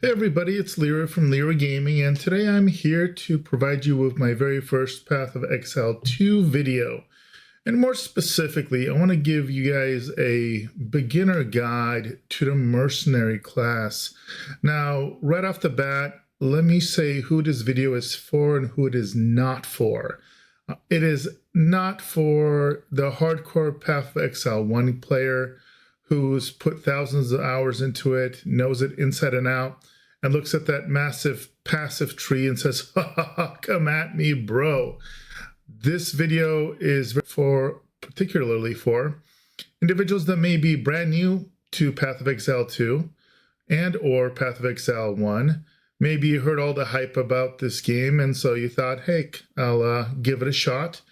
Hey everybody, it's Lyra from Lyra Gaming, and today I'm here to provide you with my very first Path of Exile 2 video. And more specifically, I want to give you guys a beginner guide to the Mercenary class. Now, right off the bat, let me say who this video is for and who it is not for. It is not for the hardcore Path of Exile 1 player who's put thousands of hours into it, knows it inside and out, and looks at that massive passive tree and says, ha ha ha, come at me, bro. This video is particularly for individuals that may be brand new to Path of Exile 2 and or Path of Exile 1. Maybe you heard all the hype about this game and so you thought, hey, I'll give it a shot.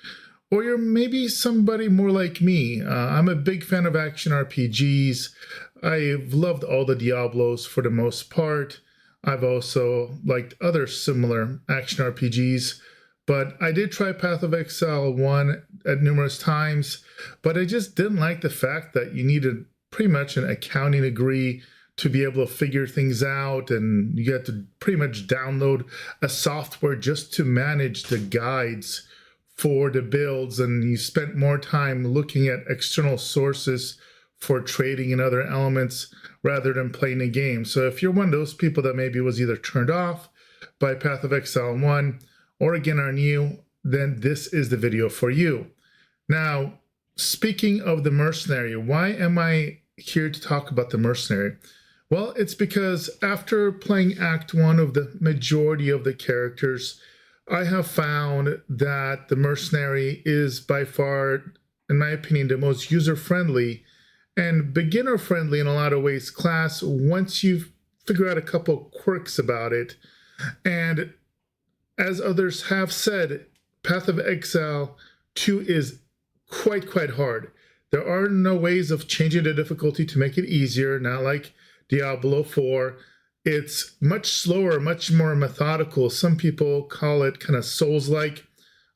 Or you're maybe somebody more like me. I'm a big fan of action RPGs. I've loved all the Diablos for the most part. I've also liked other similar action RPGs. But I did try Path of Exile 1 at numerous times, but I just didn't like the fact that you needed pretty much an accounting degree to be able to figure things out, and you had to pretty much download a software just to manage the guides for the builds, and you spent more time looking at external sources for trading and other elements rather than playing a game. So if you're one of those people that maybe was either turned off by Path of Exile 1 or again are new, then this is the video for you. Now, speaking of the Mercenary, why am I here to talk about the Mercenary? Well, it's because after playing Act 1 of the majority of the characters, I have found that the Mercenary is by far, in my opinion, the most user-friendly and beginner-friendly in a lot of ways class once you figure out a couple quirks about it. And as others have said, Path of Exile 2 is quite hard. There are no ways of changing the difficulty to make it easier, not like Diablo 4. It's much slower, much more methodical. Some people call it kind of Souls-like.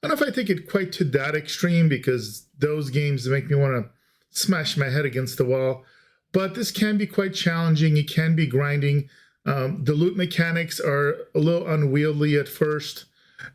I don't know if I take it quite to that extreme because those games make me want to smash my head against the wall. But this can be quite challenging. It can be grinding. The loot mechanics are a little unwieldy at first.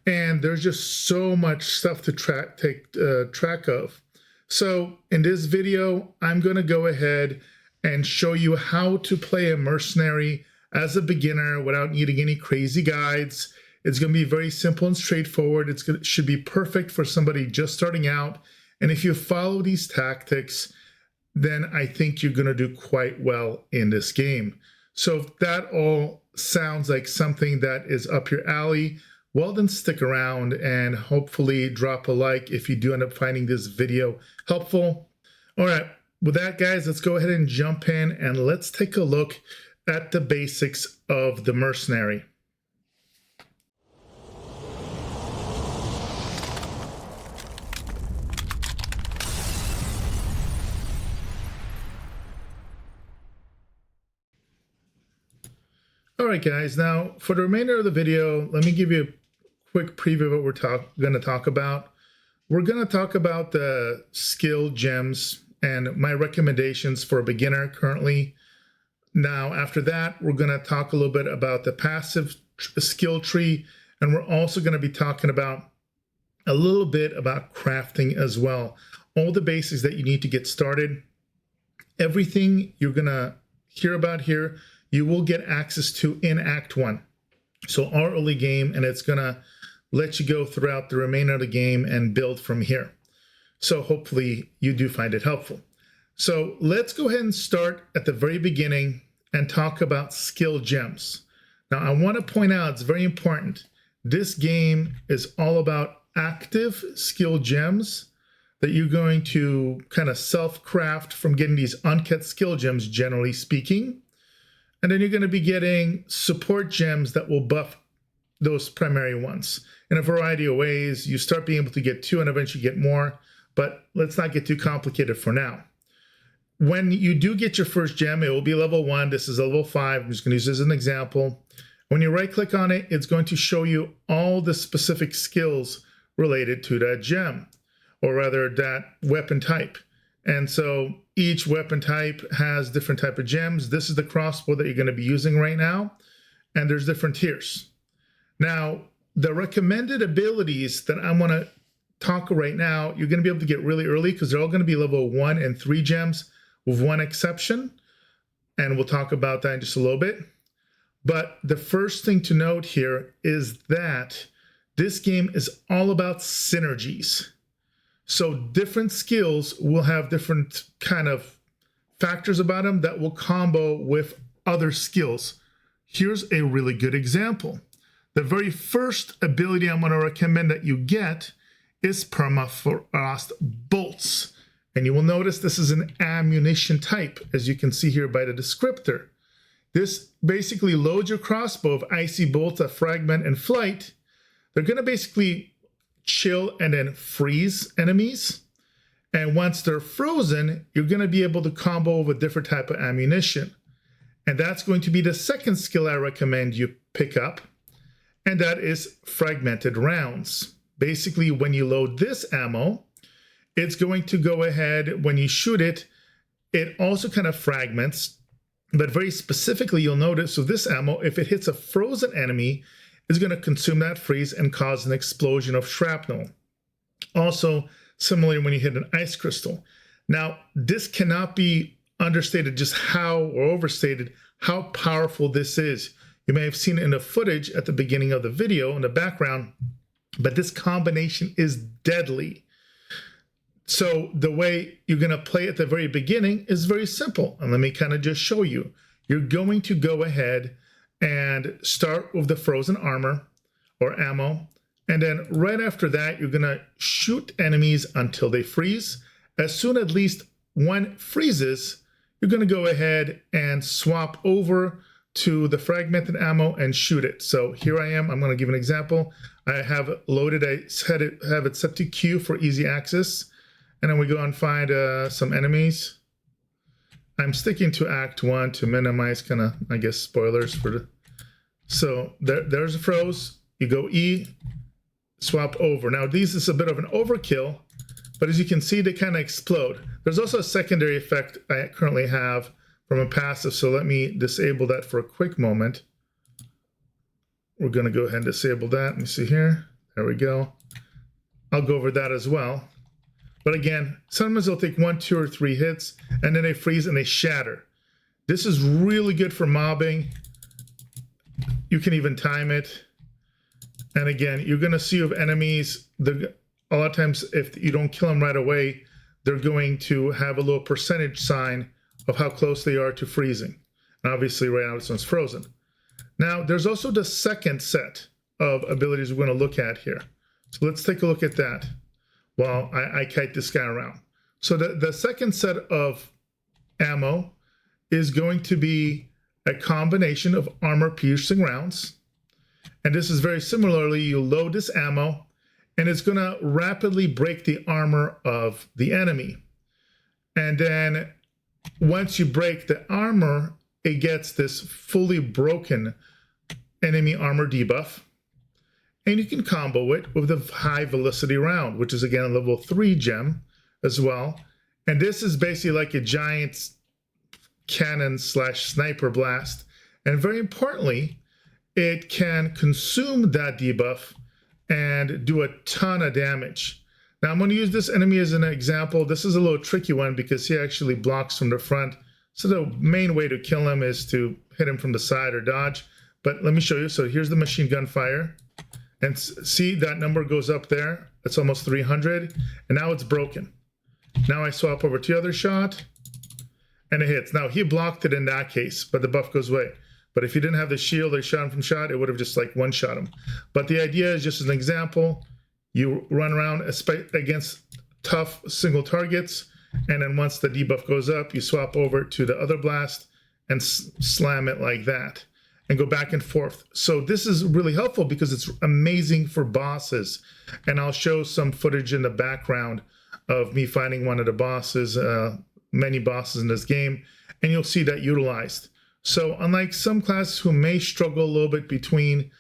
And there's just so much stuff to take track of. So in this video, I'm going to go ahead and show you how to play a Mercenary as a beginner without needing any crazy guides. It's going to be very simple and straightforward. It should be perfect for somebody just starting out. And if you follow these tactics, then I think you're going to do quite well in this game. So if that all sounds like something that is up your alley, well then stick around and hopefully drop a like if you do end up finding this video helpful. All right, with that guys, let's go ahead and jump in and let's take a look at the basics of the Mercenary. All right, guys, now for the remainder of the video, let me give you a quick preview of what we're going to talk about. We're going to talk about the skill gems and my recommendations for a beginner currently. Now, after that, we're going to talk a little bit about the passive skill tree, and we're also going to be talking about a little bit about crafting as well. All the basics that you need to get started. Everything you're going to hear about here, you will get access to in Act 1. So our early game, and it's going to let you go throughout the remainder of the game and build from here. So hopefully you do find it helpful. So let's go ahead and start at the very beginning and talk about skill gems. Now I want to point out, it's very important, this game is all about active skill gems that you're going to kind of self-craft from getting these uncut skill gems, generally speaking. And then you're going to be getting support gems that will buff those primary ones in a variety of ways. You start being able to get 2 and eventually get more, but let's not get too complicated for now. When you do get your first gem, it will be level 1. This is level 5. I'm just going to use this as an example. When you right click on it, it's going to show you all the specific skills related to that gem, or rather that weapon type. And so each weapon type has different type of gems. This is the crossbow that you're going to be using right now. and there's different tiers. Now, the recommended abilities that I'm going to talk right now, you're going to be able to get really early because they're all going to be level 1 and 3 gems with one exception. And we'll talk about that in just a little bit. But the first thing to note here is that this game is all about synergies. So different skills will have different kind of factors about them that will combo with other skills. Here's a really good example. The very first ability I'm going to recommend that you get is Permafrost Bolts. And you will notice this is an ammunition type, as you can see here by the descriptor. This basically loads your crossbow of icy bolts that fragment and flight. They're going to basically chill and then freeze enemies. And once they're frozen, you're going to be able to combo with different type of ammunition. And that's going to be the second skill I recommend you pick up. And that is fragmented rounds. Basically, when you load this ammo, it's going to go ahead, when you shoot it, it also kind of fragments. But very specifically, you'll notice with this ammo, if it hits a frozen enemy, it's going to consume that freeze and cause an explosion of shrapnel. Also, similarly, when you hit an ice crystal. Now, this cannot be understated just how, or overstated, how powerful this is. You may have seen it in the footage at the beginning of the video in the background, but this combination is deadly. So the way you're going to play at the very beginning is very simple. And let me kind of just show you. You're going to go ahead and start with the frozen armor or ammo. And then right after that, you're going to shoot enemies until they freeze. As soon as at least one freezes, you're going to go ahead and swap over to the fragmented ammo and shoot it. So here I am. I'm going to give an example. I have it loaded. I have it set to Q for easy access. And then we go and find some enemies. I'm sticking to Act 1 to minimize kind of, I guess, spoilers for the... So there's a froze. You go E, swap over. Now, these is a bit of an overkill, but as you can see, they kind of explode. There's also a secondary effect I currently have from a passive, so let me disable that for a quick moment. We're going to go ahead and disable that. Let me see here. There we go. I'll go over that as well. But again, sometimes they'll take 1, 2, or 3 hits, and then they freeze and they shatter. This is really good for mobbing. You can even time it. And again, you're going to see with enemies, a lot of times if you don't kill them right away, they're going to have a little percentage sign of how close they are to freezing. And obviously right now this one's frozen. Now there's also the second set of abilities we're going to look at here. So let's take a look at that while I kite this guy around. So the second set of ammo is going to be a combination of armor-piercing rounds. And this is very similarly, you load this ammo, and it's going to rapidly break the armor of the enemy. And then once you break the armor, it gets this fully broken enemy armor debuff. And you can combo it with the high velocity round, which is again a level 3 gem as well. And this is basically like a giant cannon / sniper blast. And very importantly, it can consume that debuff and do a ton of damage. Now I'm going to use this enemy as an example. This is a little tricky one because he actually blocks from the front. So the main way to kill him is to hit him from the side or dodge. But let me show you. So here's the machine gun fire. And see that number goes up there. It's almost 300. And now it's broken. Now I swap over to the other shot. And it hits. Now he blocked it in that case, but the buff goes away. But if he didn't have the shield or shot him from shot, it would have just like one-shot him. But the idea is just an example. You run around against tough single targets. And then once the debuff goes up, you swap over to the other blast and slam it like that. And go back and forth. So this is really helpful because it's amazing for bosses. And I'll show some footage in the background of me fighting one of the bosses, many bosses in this game, and you'll see that utilized. So unlike some classes who may struggle a little bit between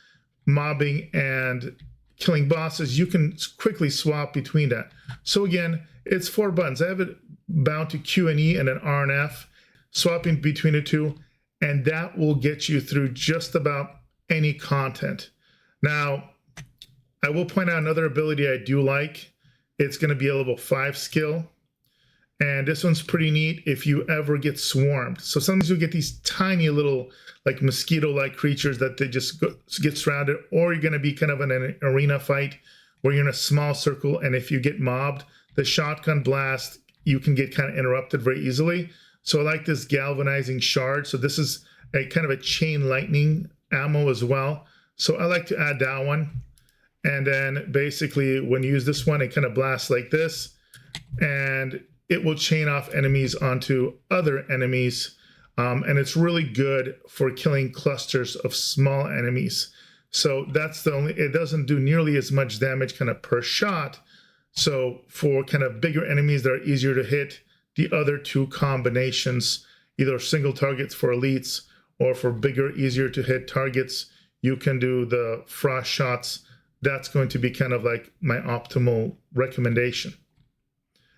mobbing and killing bosses, you can quickly swap between that. So again, it's 4 buttons. I have it bound to Q and E and then R and F, swapping between the two. And that will get you through just about any content. Now, I will point out another ability I do like. It's going to be a level 5 skill. And this one's pretty neat if you ever get swarmed. So sometimes you get these tiny little like mosquito-like creatures that they just get surrounded, or you're going to be kind of in an arena fight where you're in a small circle, and if you get mobbed, the shotgun blast, you can get kind of interrupted very easily. So I like this galvanizing shard. So this is a kind of a chain lightning ammo as well. So I like to add that one. And then basically when you use this one, it kind of blasts like this, and it will chain off enemies onto other enemies. And it's really good for killing clusters of small enemies. So that's the only, it doesn't do nearly as much damage kind of per shot. So for kind of bigger enemies that are easier to hit, the other two combinations, either single targets for elites or for bigger, easier to hit targets, you can do the frost shots. That's going to be kind of like my optimal recommendation.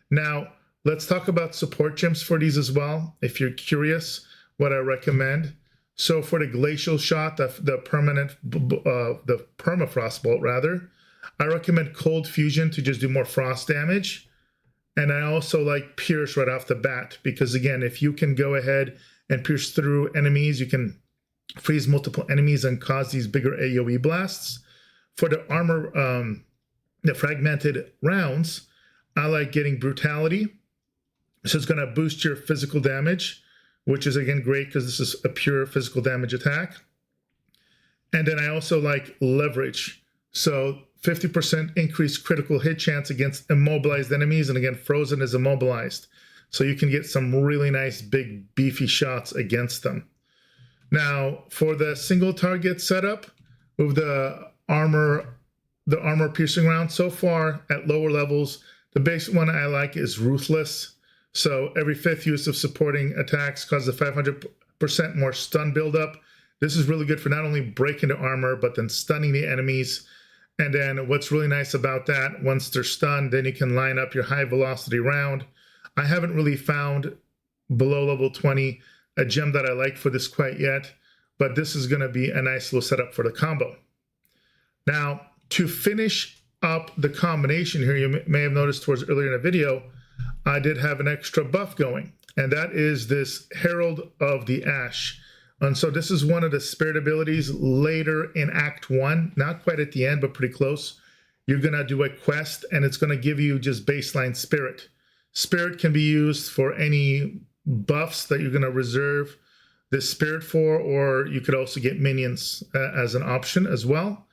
Now, let's talk about support gems for these as well, if you're curious what I recommend. So for the glacial shot, the permafrost bolt rather, I recommend cold fusion to just do more frost damage. And I also like pierce right off the bat, because again, if you can go ahead and pierce through enemies, you can freeze multiple enemies and cause these bigger AoE blasts. For the armor, the fragmented rounds, I like getting brutality. So it's going to boost your physical damage, which is again great because this is a pure physical damage attack. And then I also like leverage. So 50% increased critical hit chance against immobilized enemies. And again, frozen is immobilized. So you can get some really nice big beefy shots against them. Now for the single target setup with the armor piercing round, so far at lower levels, the basic one I like is Ruthless. So every 5th use of supporting attacks causes a 500% more stun buildup. This is really good for not only breaking the armor, but then stunning the enemies. And then what's really nice about that, once they're stunned, then you can line up your high velocity round. I haven't really found below level 20 a gem that I like for this quite yet, but this is going to be a nice little setup for the combo. Now, to finish up the combination here, you may have noticed towards earlier in the video, I did have an extra buff going, and that is this Herald of the Ash. And so this is one of the spirit abilities later in Act 1, not quite at the end, but pretty close. You're going to do a quest, and it's going to give you just baseline spirit. Spirit can be used for any buffs that you're going to reserve this spirit for, or you could also get minions as an option as well.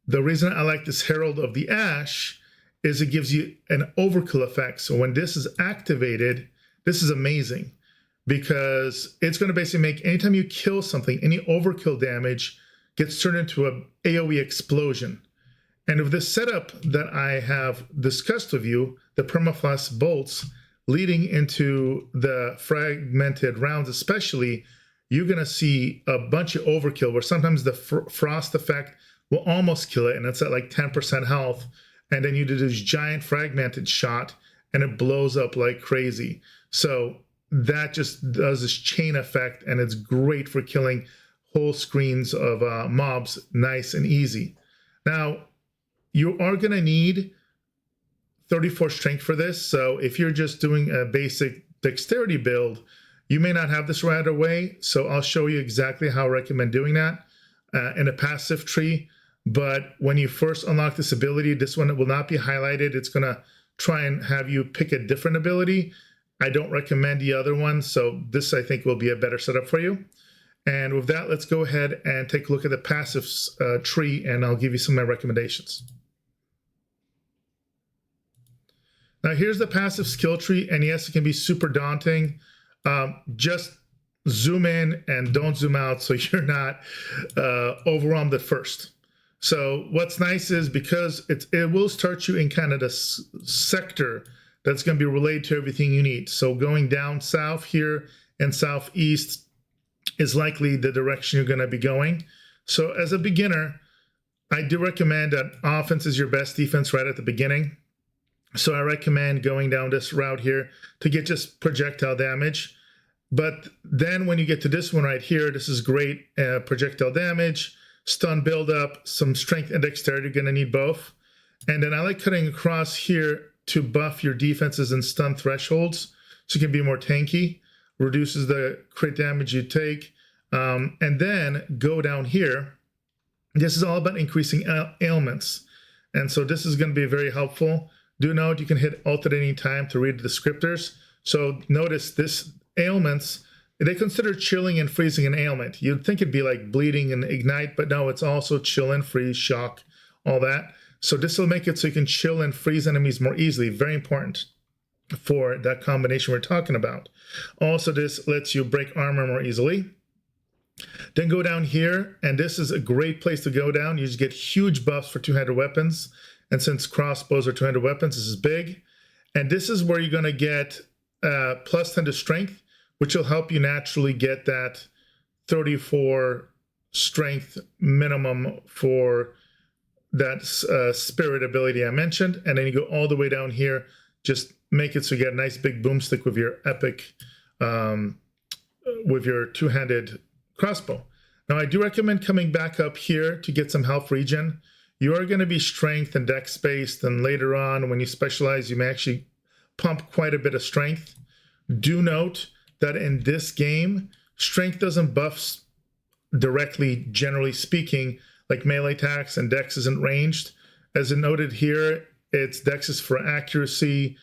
The reason I like this Herald of the Ash is it gives you an overkill effect. So when this is activated, this is amazing because it's going to basically make anytime you kill something, any overkill damage gets turned into an AoE explosion. And with this setup that I have discussed with you, the permafrost bolts leading into the fragmented rounds especially, you're going to see a bunch of overkill where sometimes the frost effect will almost kill it, and it's at like 10% health. And then you do this giant fragmented shot, and it blows up like crazy. So that just does this chain effect, and it's great for killing whole screens of mobs nice and easy. Now, you are going to need 34 strength for this. So if you're just doing a basic dexterity build, you may not have this right away. So I'll show you exactly how I recommend doing that in a passive tree. But when you first unlock this ability, this one will not be highlighted. It's going to try and have you pick a different ability. I don't recommend the other one. So this, I think, will be a better setup for you. And with that, let's go ahead and take a look at the passive tree, and I'll give you some of my recommendations. Now, here's the passive skill tree. And yes, it can be super daunting. Just zoom in and don't zoom out so you're not overwhelmed at first. So what's nice is because it will start you in kind of the sector that's going to be related to everything you need. So going down south here and southeast is likely the direction you're going to be going. So as a beginner, I do recommend that offense is your best defense right at the beginning. So I recommend going down this route here to get just projectile damage. But then when you get to this one right here, this is great projectile damage, stun buildup, some strength and dexterity. You're going to need both. And then I like cutting across here to buff your defenses and stun thresholds so you can be more tanky, reduces the crit damage you take. And then go down here. This is all about increasing ailments. And so this is going to be very helpful. Do note you can hit Alt at any time to read the descriptors. So notice this ailments, they consider chilling and freezing an ailment. You'd think it'd be like bleeding and ignite, but no, it's also chill and freeze, shock, all that. So this will make it so you can chill and freeze enemies more easily. Very important for that combination we're talking about. Also, this lets you break armor more easily. Then go down here, and this is a great place to go down. You just get huge buffs for two-handed weapons. And since crossbows are two-handed weapons, this is big. And this is where you're going to get plus 10 to strength, which will help you naturally get that 34 strength minimum for that spirit ability I mentioned. And then you go all the way down here, just make it so you get a nice big boomstick with your epic, with your two-handed crossbow. Now, I do recommend coming back up here to get some health regen. You are going to be strength and dex based, and later on, when you specialize, you may actually pump quite a bit of strength. Do note that in this game, strength doesn't buff directly, generally speaking, like melee attacks, and dex isn't ranged. As noted here, its dex is for accuracy.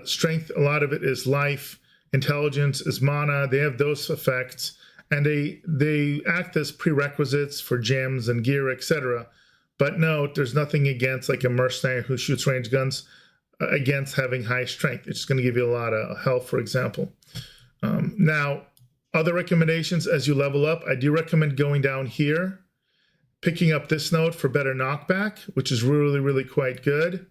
Strength, a lot of it is life. Intelligence is mana. They have those effects. And they act as prerequisites for gems and gear, etc. But note, there's nothing against like a mercenary who shoots range guns against having high strength. It's just going to give you a lot of health, for example. Now, other recommendations as you level up, I do recommend going down here, picking up this note for better knockback, which is really, really quite good.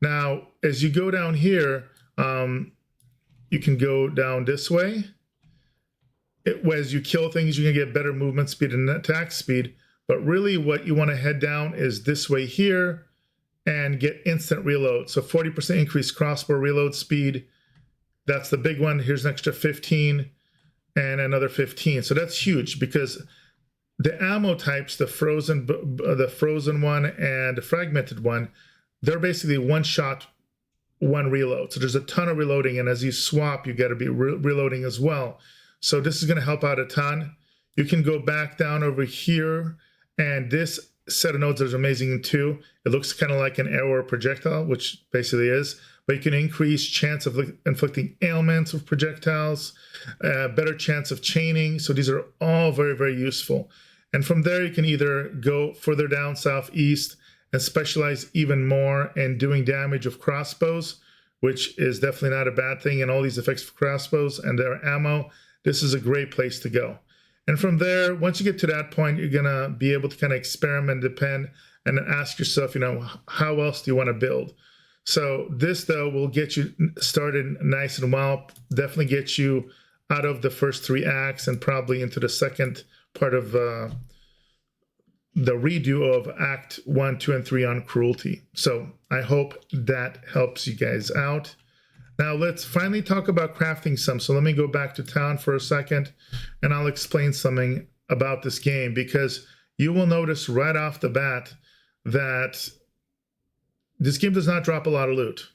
Now, as you go down here, you can go down this way. As you kill things, you can get better movement speed and attack speed. But really what you want to head down is this way here and get instant reload. So 40% increased crossbow reload speed. That's the big one. Here's an extra 15 and another 15. So that's huge because the ammo types, the frozen one and the fragmented one, they're basically one shot, one reload. So there's a ton of reloading. And as you swap, you got to be reloading as well. So this is going to help out a ton. You can go back down over here, and this set of nodes is amazing too. It looks kind of like an arrow or projectile, which basically is, but you can increase chance of inflicting ailments with projectiles, better chance of chaining. So these are all very, very useful. And from there, you can either go further down southeast and specialize even more in doing damage of crossbows, which is definitely not a bad thing. And all these effects for crossbows and their ammo, this is a great place to go. And from there, once you get to that point, you're going to be able to kind of experiment, depend, and then ask yourself, how else do you want to build? So this, though, will get you started nice and well, definitely get you out of the first 3 acts and probably into the second part of the redo of Act 1, 2, and 3 on cruelty. So I hope that helps you guys out. Now let's finally talk about crafting some. So let me go back to town for a second and I'll explain something about this game, because you will notice right off the bat that this game does not drop a lot of loot.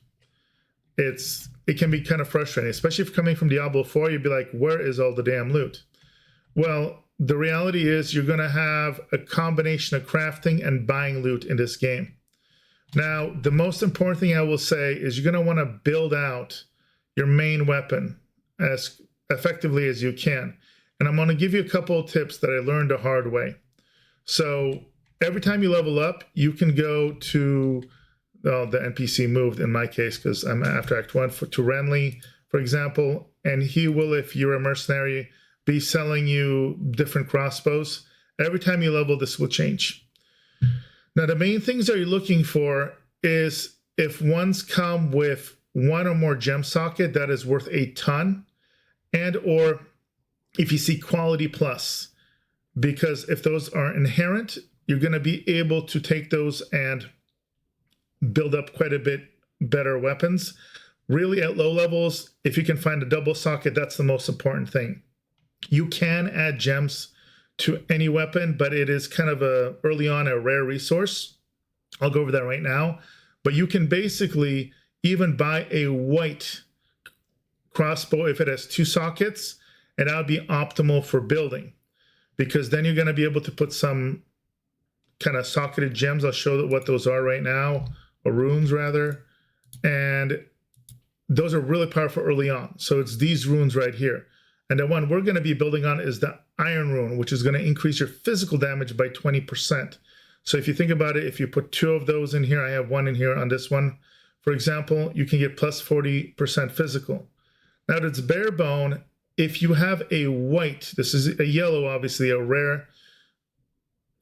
It can be kind of frustrating, especially if coming from Diablo 4, you'd be like, where is all the damn loot? Well, the reality is you're going to have a combination of crafting and buying loot in this game. Now, the most important thing I will say is you're going to want to build out your main weapon as effectively as you can. And I'm going to give you a couple of tips that I learned the hard way. So every time you level up, you can go to, the NPC moved in my case because I'm after Act 1, to Renly, for example, and he will, if you're a mercenary, be selling you different crossbows. Every time you level, this will change. Now, the main things that you're looking for is if ones come with 1 or more gem socket, that is worth a ton, and or if you see quality plus, because if those are inherent, you're going to be able to take those and build up quite a bit better weapons. Really, at low levels, if you can find a double socket, that's the most important thing. You can add gems to any weapon, but it is kind of early on a rare resource. I'll go over that right now. But you can basically even buy a white crossbow if it has 2 sockets, and that would be optimal for building, because then you're going to be able to put some kind of socketed gems. I'll show what those are right now, or runes rather. And those are really powerful early on. So it's these runes right here. And the one we're going to be building on is the iron rune, which is going to increase your physical damage by 20%. So if you think about it, if you put 2 of those in here, I have 1 in here on this one, for example, you can get plus 40% physical. Now that's bare bone. If you have a white, this is a yellow, obviously a rare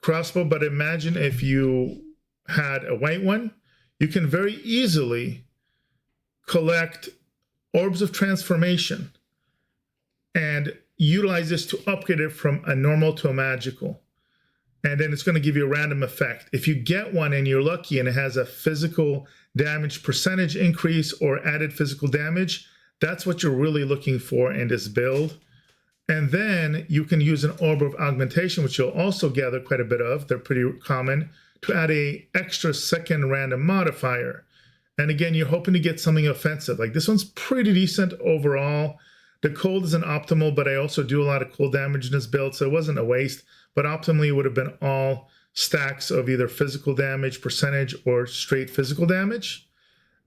crossbow, but imagine if you had a white one, you can very easily collect orbs of transformation and utilize this to upgrade it from a normal to a magical. And then it's going to give you a random effect. If you get one and you're lucky and it has a physical damage percentage increase or added physical damage, that's what you're really looking for in this build. And then you can use an orb of augmentation, which you'll also gather quite a bit of. They're pretty common, to add a extra second random modifier. And again, you're hoping to get something offensive. Like this one's pretty decent overall. The cold isn't optimal, but I also do a lot of cold damage in this build, so it wasn't a waste. But optimally, it would have been all stacks of either physical damage percentage or straight physical damage.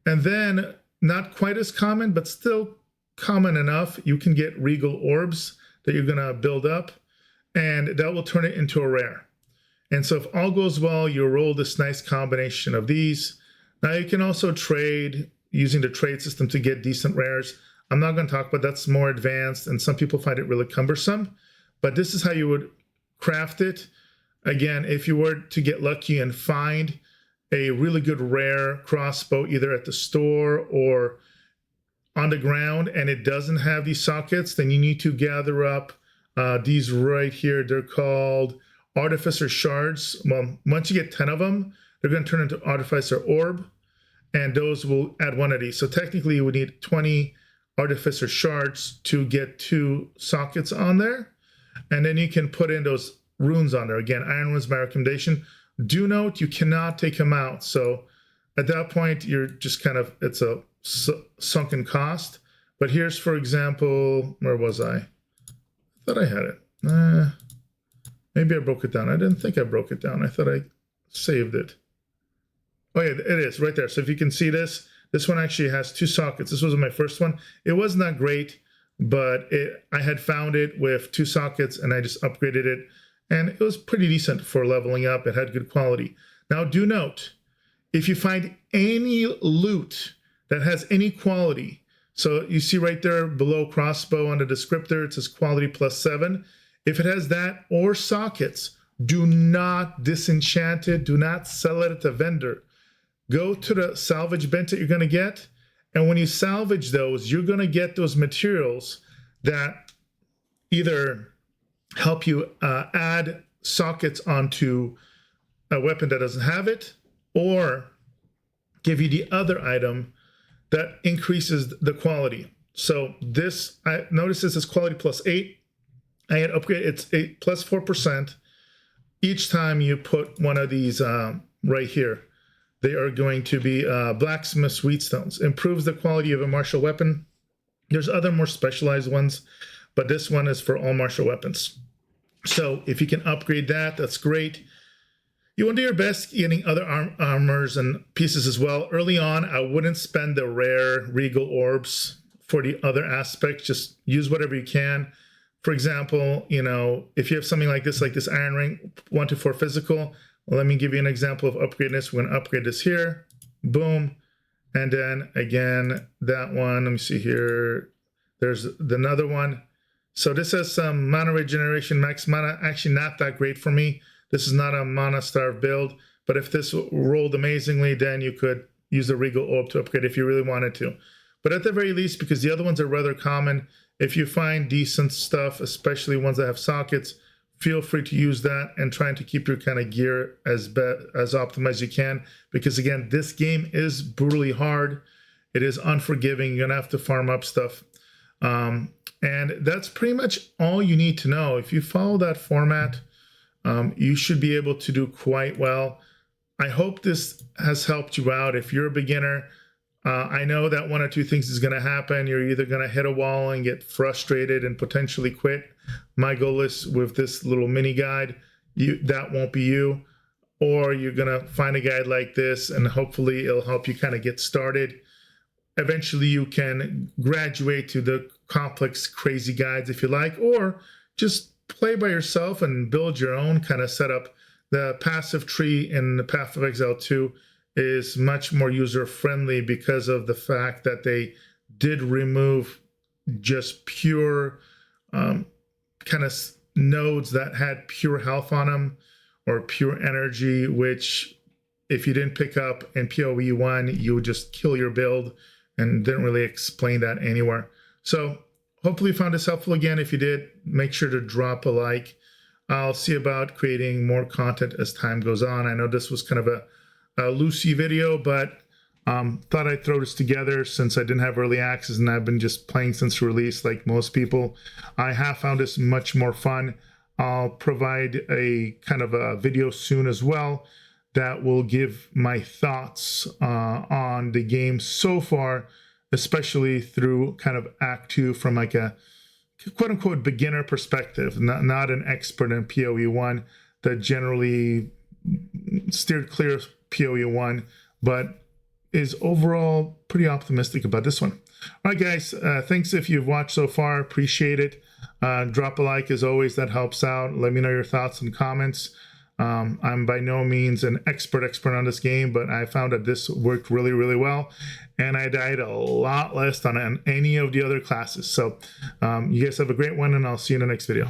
And then, not quite as common, but still common enough, you can get regal orbs that you're going to build up, and that will turn it into a rare. And so if all goes well, you'll roll this nice combination of these. Now you can also trade using the trade system to get decent rares. I'm not going to talk about that's more advanced, and some people find it really cumbersome, but this is how you would craft it. Again, if you were to get lucky and find a really good rare crossbow either at the store or on the ground and it doesn't have these sockets, then you need to gather up these right here. They're called Artificer Shards. Well, once you get 10 of them, they're going to turn into Artificer Orb, and those will add 1 of these. So technically you would need 20 Artificer Shards to get 2 sockets on there. And then you can put in those runes on there. Again, iron runes, my recommendation. Do note, you cannot take them out. So at that point, you're just kind of, it's a sunken cost. But here's, for example, where was I? I thought I had it. Maybe I broke it down. I didn't think I broke it down. I thought I saved it. Oh yeah, it is right there. So if you can see this, this one actually has 2 sockets. This was my first one. It was not great, but I had found it with 2 sockets and I just upgraded it. And it was pretty decent for leveling up. It had good quality. Now do note, if you find any loot that has any quality, so you see right there below crossbow on the descriptor, it says quality +7. If it has that or sockets, do not disenchant it. Do not sell it at the vendor. Go to the salvage bins that you're going to get. And when you salvage those, you're going to get those materials that either help you add sockets onto a weapon that doesn't have it, or give you the other item that increases the quality. So this, I notice this is quality +8. I had upgraded, it's 8 +4%. Each time you put one of these right here, they are going to be blacksmith wheatstones. Improves the quality of a martial weapon. There's other more specialized ones, but this one is for all martial weapons. So if you can upgrade that, that's great. You want to do your best getting other armors and pieces as well. Early on, I wouldn't spend the rare regal orbs for the other aspects. Just use whatever you can. For example, you know, if you have something like this iron ring, 1 to 4 physical, well, let me give you an example of upgrading this. We're going to upgrade this here. Boom. And then again, that one, let me see here. There's another one. So this has some mana regeneration, max mana, actually not that great for me. This is not a mana starve build, but if this rolled amazingly, then you could use the regal orb to upgrade if you really wanted to. But at the very least, because the other ones are rather common, if you find decent stuff, especially ones that have sockets, feel free to use that and trying to keep your kind of gear as optimized as you can. Because again, this game is brutally hard. It is unforgiving. You're gonna have to farm up stuff. And that's pretty much all you need to know. If you follow that format, you should be able to do quite well. I hope this has helped you out. If you're a beginner, I know that one or two things is going to happen. You're either going to hit a wall and get frustrated and potentially quit. My goal is with this little mini guide, that won't be you. Or you're going to find a guide like this, and hopefully it'll help you kind of get started. Eventually you can graduate to the complex, crazy guides if you like, or just play by yourself and build your own kind of setup. The passive tree in the Path of Exile 2 is much more user-friendly because of the fact that they did remove just pure kind of nodes that had pure health on them or pure energy, which if you didn't pick up in POE1, you would just kill your build, and didn't really explain that anywhere. So hopefully you found this helpful. Again, if you did, make sure to drop a like. I'll see about creating more content as time goes on. I know this was kind of a loosey video, but thought I'd throw this together since I didn't have early access and I've been just playing since release like most people. I have found this much more fun. I'll provide a kind of a video soon as well that will give my thoughts on the game so far, especially through kind of Act 2 from like a quote-unquote beginner perspective, not an expert in POE1 that generally steered clear of POE1, but is overall pretty optimistic about this one. All right, guys, thanks if you've watched so far. Appreciate it. Drop a like as always. That helps out. Let me know your thoughts and comments. I'm by no means an expert on this game, but I found that this worked really, really well, and I died a lot less than on any of the other classes. So you guys have a great one, and I'll see you in the next video.